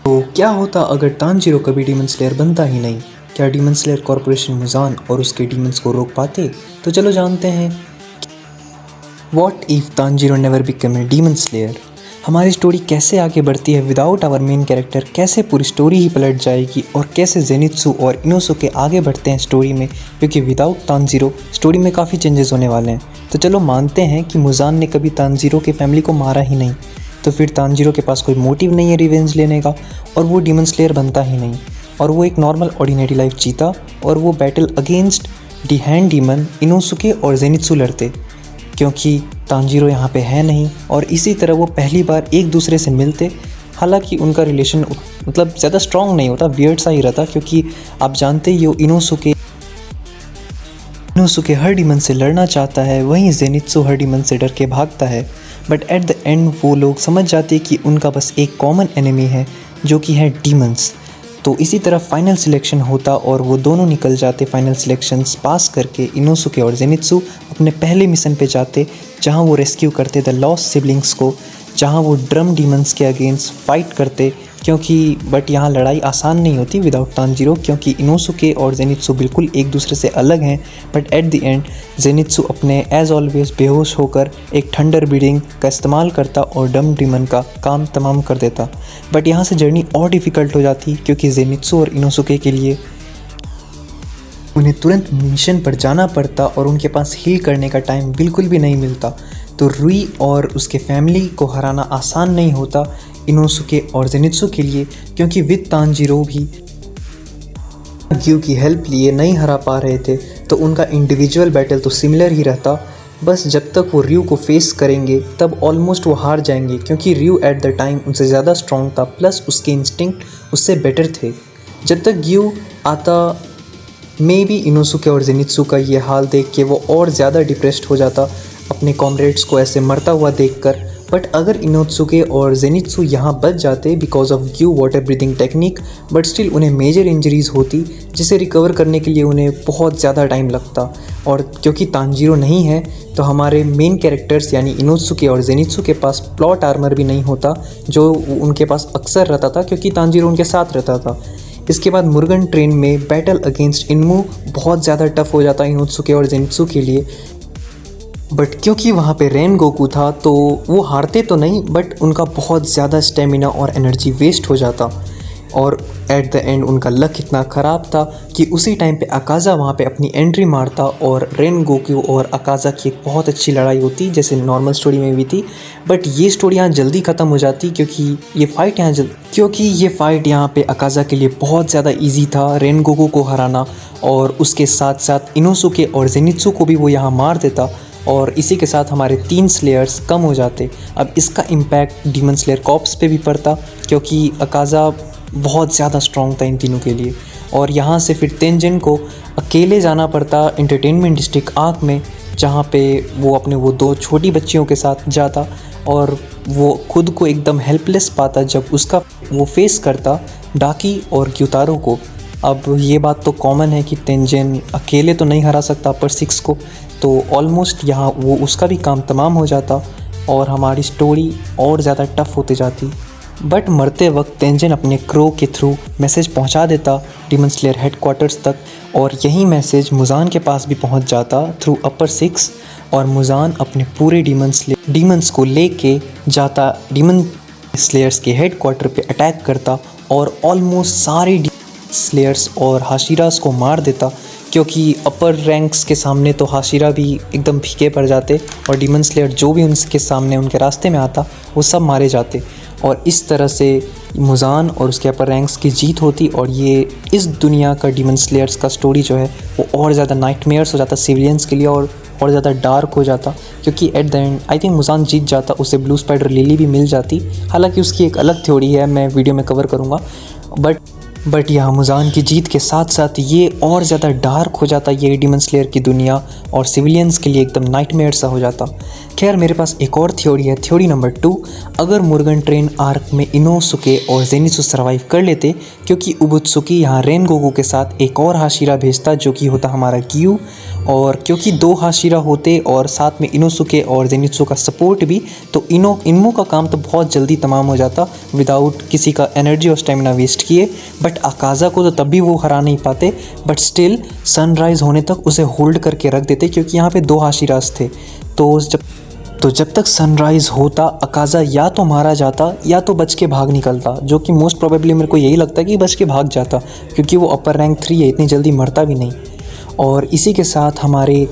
तो क्या होता अगर तानजीरो कभी डीमन स्लेयर बनता ही नहीं? क्या डीमन स्लेयर कॉर्पोरेशन मुजान और उसके डीमंस को रोक पाते? तो चलो जानते हैं what if Tanjiro never become a demon slayer. हमारी स्टोरी कैसे आगे बढ़ती है विदाउट आवर मेन कैरेक्टर, कैसे पूरी स्टोरी ही पलट जाएगी और कैसे जेनित्सु और इनोसुके आगे बढ़ते हैं स्टोरी में, क्योंकि विदाउट तानजीरो स्टोरी में काफ़ी चेंजेस होने वाले हैं। तो चलो मानते हैं कि मुजान ने कभी तानजीरो के फैमिली को मारा ही नहीं, तो फिर तानजीरो के पास कोई मोटिव नहीं है रिवेंज लेने का और वो डीमन स्लेयर बनता ही नहीं और वो एक नॉर्मल ऑर्डिनरी लाइफ जीता और वो battle against D hand demon Inosuke और जेनित्सु लड़ते, क्योंकि तानजीरो यहाँ पे है नहीं। और इसी तरह वो पहली बार एक दूसरे से मिलते, हालांकि उनका रिलेशन मतलब ज़्यादा स्ट्रॉन्ग नहीं होता, वियर्ड सा ही रहता, क्योंकि आप जानते ही हो इनोसुके हर डीमन से लड़ना चाहता है, वहीं जेनित्सु हर डीमन से डर के भागता है। बट एट द एंड वो लोग समझ जाते कि उनका बस एक कॉमन एनिमी है जो कि है डीमंस। तो इसी तरह फाइनल सिलेक्शन होता और वो दोनों निकल जाते फाइनल सिलेक्शंस पास करके। इनोसुके और जेनित्सु अपने पहले मिशन पे जाते जहां वो रेस्क्यू करते द लॉस्ट सिबलिंग्स को, जहां वो ड्रम डीमंस के अगेंस्ट फाइट करते, क्योंकि बट यहाँ लड़ाई आसान नहीं होती विदाउट तानजीरो, क्योंकि इनोसुके और जेनित्सु बिल्कुल एक दूसरे से अलग हैं। But at the and Zenitsu अपने एज ऑलवेज बेहोश होकर एक थंडर ब्रीडिंग का इस्तेमाल करता और ड्रम डीमन का काम तमाम कर देता। बट यहाँ से जर्नी और डिफ़िकल्ट हो जाती, क्योंकि जेनित्सु और इनोसुके के लिए उन्हें तुरंत मिशन पर जाना पड़ता और उनके पास हील करने का टाइम बिल्कुल भी नहीं मिलता। तो रुई और उसके फैमिली को हराना आसान नहीं होता इनोसुके और जेनित्सु के लिए, क्योंकि विद तानजीरो भी ग्यू की हेल्प लिए नहीं हरा पा रहे थे। तो उनका इंडिविजुअल बैटल तो सिमिलर ही रहता, बस जब तक वो रियू को फेस करेंगे तब ऑलमोस्ट वो हार जाएंगे, क्योंकि रियू एट द टाइम उनसे ज़्यादा स्ट्रॉन्ग था, प्लस उसके इंस्टिंक्ट उससे बेटर थे। जब तक ग्यू आता मे बी इनोसुके और जेनित्सु का ये हाल देख के वो और ज़्यादा डिप्रेस्ड हो जाता अपने कॉमरेड्स को ऐसे मरता हुआ देखकर। बट अगर इनोसुके और जेनित्सु यहाँ बच जाते because of Giyu water breathing technique, but still उन्हें मेजर इंजरीज होती जिसे रिकवर करने के लिए उन्हें बहुत ज़्यादा टाइम लगता। और क्योंकि तानजीरो नहीं है तो हमारे मेन कैरेक्टर्स यानी इनोसुके और जेनित्सु के पास प्लॉट आर्मर भी नहीं होता, जो उनके पास अक्सर रहता था क्योंकि तानजीरो उनके साथ रहता था। इसके बाद मुर्गन ट्रेन में बैटल अगेंस्ट इनमू बहुत ज़्यादा टफ हो जाता इनोसुके और जेनित्सु के लिए। बट क्योंकि वहाँ पे रेन गोकू था तो वो हारते तो नहीं, बट उनका बहुत ज़्यादा स्टेमिना और एनर्जी वेस्ट हो जाता। और एट द एंड उनका लक इतना ख़राब था कि उसी टाइम पे अकाज़ा वहाँ पे अपनी एंट्री मारता और रेन गोकू और अकाज़ा की एक बहुत अच्छी लड़ाई होती जैसे नॉर्मल स्टोरी में भी थी। बट ये स्टोरी यहाँ जल्दी ख़त्म हो जाती क्योंकि ये फ़ाइट यहाँ पे अकाज़ा के लिए बहुत ज़्यादा ईजी था रेन गोकू को हराना, और उसके साथ साथ इनोसुके और जेनित्सु को भी वो यहाँ मार देता और इसी के साथ हमारे 3 स्लेयर्स कम हो जाते। अब इसका इम्पैक्ट डीमन स्लेयर कॉर्प्स पे भी पड़ता, क्योंकि अकाज़ा बहुत ज़्यादा स्ट्रॉन्ग था इन तीनों के लिए। और यहाँ से फिर तेंजिन को अकेले जाना पड़ता एंटरटेनमेंट डिस्ट्रिक्ट आर्क में, जहाँ पे वो अपने वो 2 छोटी बच्चियों के साथ जाता और वो खुद को एकदम हेल्पलेस पाता जब उसका वो फेस करता डाकी और ग्यूतारो को। अब ये बात तो कॉमन है कि तेंजिन अकेले तो नहीं हरा सकता अपर 6 को, तो ऑलमोस्ट यहाँ वो उसका भी काम तमाम हो जाता और हमारी स्टोरी और ज़्यादा टफ होती जाती। बट मरते वक्त तेंजिन अपने क्रो के थ्रू मैसेज पहुँचा देता डीमन स्लेयर हेडक्वार्टर्स तक, और यही मैसेज मुजान के पास भी पहुँच जाता थ्रू अपर 6, और मुजान अपने पूरे डीमंस को लेके जाता डीमन स्लेयर्स के हेडक्वार्टर पे अटैक करता और ऑलमोस्ट सारे स्लेयर्स और हाशिरास को मार देता, क्योंकि अपर रैंक्स के सामने तो हाशिरा भी एकदम फीके पड़ जाते और डीमन स्लेयर जो भी उनके सामने उनके रास्ते में आता वो सब मारे जाते। और इस तरह से मुजान और उसके अपर रैंक्स की जीत होती, और ये इस दुनिया का डीमन स्लेयर्स का स्टोरी जो है वो और ज़्यादा नाइटमेयर्स हो जाता सिविलियंस के लिए और ज़्यादा डार्क हो जाता, क्योंकि at the end I think मुजान जीत जाता, उसे ब्लू स्पाइडर लिली भी मिल जाती। हालांकि उसकी एक अलग थ्योरी है, मैं वीडियो में कवर करूँगा। बट यहाँ मुजान की जीत के साथ साथ ये और ज़्यादा डार्क हो जाता ये डीमन स्लेयर की दुनिया और सिविलियंस के लिए एकदम नाइटमेयर सा हो जाता। खैर मेरे पास एक और थ्योरी है, थ्योरी नंबर 2। अगर मुर्गन ट्रेन आर्क में इनोसुके और जेनित्सु सर्वाइव कर लेते, क्योंकि उबुत्सुकी यहाँ रेनगोकू के साथ एक और हाशिरा भेजता जो कि होता हमारा ग्यू, और क्योंकि 2 हाशिरा होते और साथ में इनोसुके और जेनित्सु का सपोर्ट भी, तो इनमू का काम तो बहुत जल्दी तमाम हो जाता विदाउट किसी का एनर्जी और स्टेमिना वेस्ट किए। बट अकाज़ा को तो तब भी वो हरा नहीं पाते, बट स्टिल सनराइज़ होने तक उसे होल्ड करके रख देते क्योंकि यहाँ पे 2 हाशिरास थे। तो जब तक सनराइज़ होता अकाज़ा या तो मारा जाता या तो बच के भाग निकलता, जो कि मोस्ट प्रोबेबली मेरे को यही लगता है कि बच के भाग जाता क्योंकि वो अपर रैंक 3 है, इतनी जल्दी मरता भी नहीं। और इसी के साथ हमारे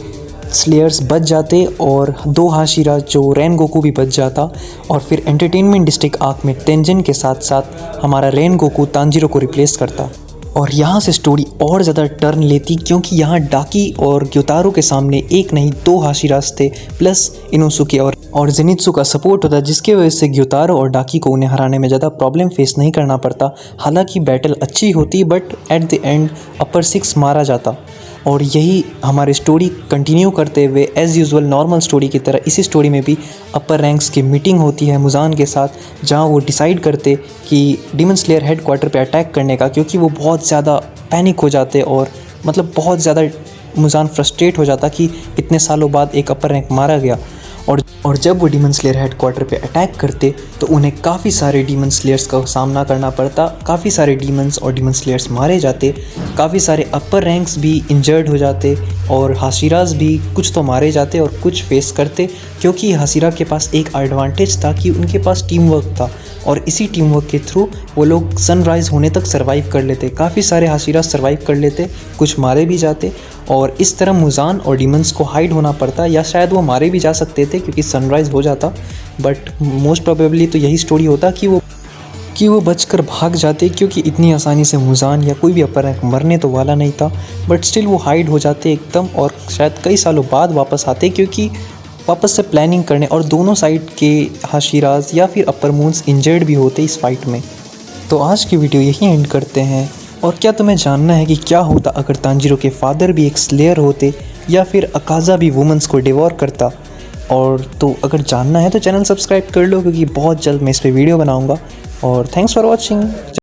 स्लेयर्स बच जाते और 2 हाशिरा जो रेनगोकू भी बच जाता, और फिर एंटरटेनमेंट डिस्ट्रिक्ट आर्क में टेंजन के साथ साथ हमारा रेनगोकू तांजीरो को रिप्लेस करता। और यहाँ से स्टोरी और ज़्यादा टर्न लेती क्योंकि यहाँ डाकी और ग्योतारो के सामने एक नहीं 2 हाशिरास थे प्लस इनोसुके और जेनित्सु का सपोर्ट होता, जिसकी वजह से ग्योतारो और डाकी को उन्हें हराने में ज़्यादा प्रॉब्लम फेस नहीं करना पड़ता। हालांकि बैटल अच्छी होती but at the and upper 6 मारा जाता। और यही हमारी स्टोरी कंटिन्यू करते हुए एज़ यूजुअल नॉर्मल स्टोरी की तरह इसी स्टोरी में भी अपर रैंक्स की मीटिंग होती है मुजान के साथ, जहां वो डिसाइड करते कि डीमन स्लेयर हेड क्वार्टर पे अटैक करने का, क्योंकि वो बहुत ज़्यादा पैनिक हो जाते और मतलब बहुत ज़्यादा मुजान फ्रस्ट्रेट हो जाता कि इतने सालों बाद एक अपर रैंक मारा गया। और जब वो डीमन स्लेयर हेड क्वार्टर पे अटैक करते तो उन्हें काफ़ी सारे डीमन स्लेयर्स का सामना करना पड़ता, काफ़ी सारे डीमंस और डीमन स्लेयर्स मारे जाते, काफ़ी सारे अपर रैंक्स भी इंजर्ड हो जाते और हाशिराज भी कुछ तो मारे जाते और कुछ फेस करते, क्योंकि हाशिरा के पास एक एडवांटेज था कि उनके पास टीम वर्क था और इसी टीम वर्क के थ्रू वो लोग सनराइज़ होने तक सर्वाइव कर लेते। काफ़ी सारे हाशिराज सर्वाइव कर लेते, कुछ मारे भी जाते और इस तरह मुजान और डीमंस को हाइड होना पड़ता, या शायद वो मारे भी जा सकते थे क्योंकि सनराइज़ हो जाता। बट मोस्ट प्रोबेबली तो यही स्टोरी होता कि वो बचकर भाग जाते, क्योंकि इतनी आसानी से मुजान या कोई भी अपर रैंक मरने तो वाला नहीं था। बट स्टिल वो हाइड हो जाते एकदम और शायद कई सालों बाद वापस आते, क्योंकि वापस से प्लानिंग करने, और दोनों साइड के हाशिराज या फिर अपर मून्स इंजर्ड भी होते इस फाइट में। तो आज की वीडियो यहीं एंड करते हैं। और क्या तुम्हें जानना है कि क्या होता अगर तांजीरो के फादर भी एक स्लेयर होते या फिर अकाज़ा भी वुमेंस को डिवोर करता? और तो अगर जानना है तो चैनल सब्सक्राइब कर लो, क्योंकि बहुत जल्द मैं इस पर वीडियो बनाऊंगा। और थैंक्स फॉर वॉचिंग।